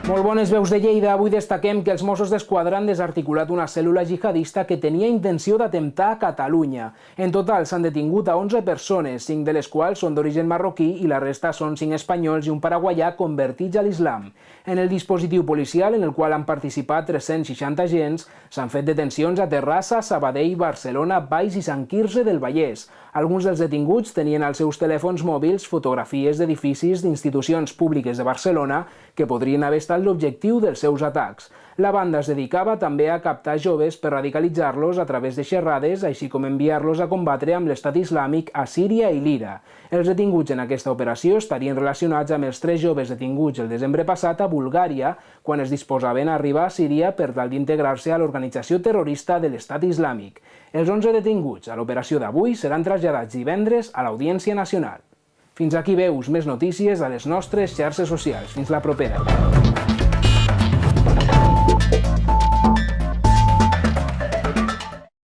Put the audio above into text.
Molt bones veus de Lleida. Avui destaquem que els Mossos d'Esquadra han desarticulat una cèl·lula jihadista que tenia intenció d'atemptar a Catalunya. En total s'han detingut a 11 persones, 5 de les quals són d'origen marroquí i la resta són 5 espanyols i un paraguaià convertits a l'islam. En el dispositiu policial, en el qual han participat 360 agents, s'han fet detencions a Terrassa, Sabadell, Barcelona, Valls i Sant Quirze del Vallès. Alguns dels detinguts tenien als seus telèfons mòbils fotografies d'edificis d'institucions públiques de Barcelona que podrien haver estat l'objectiu dels seus atacs. La banda es dedicava també a captar joves per radicalitzar-los a través de xerrades, així com enviar-los a combatre amb l'Estat Islàmic a Síria i l'Ira. Els detinguts en aquesta operació estarien relacionats amb els 3 joves detinguts el desembre passat a Bulgària, quan es disposaven a arribar a Síria per tal d'integrar-se a l'organització terrorista de l'Estat Islàmic. Els 11 detinguts a l'operació d'avui seran traslladats divendres a l'Audiència Nacional. Fins aquí veus, més notícies a les nostres xarxes socials. Fins la propera.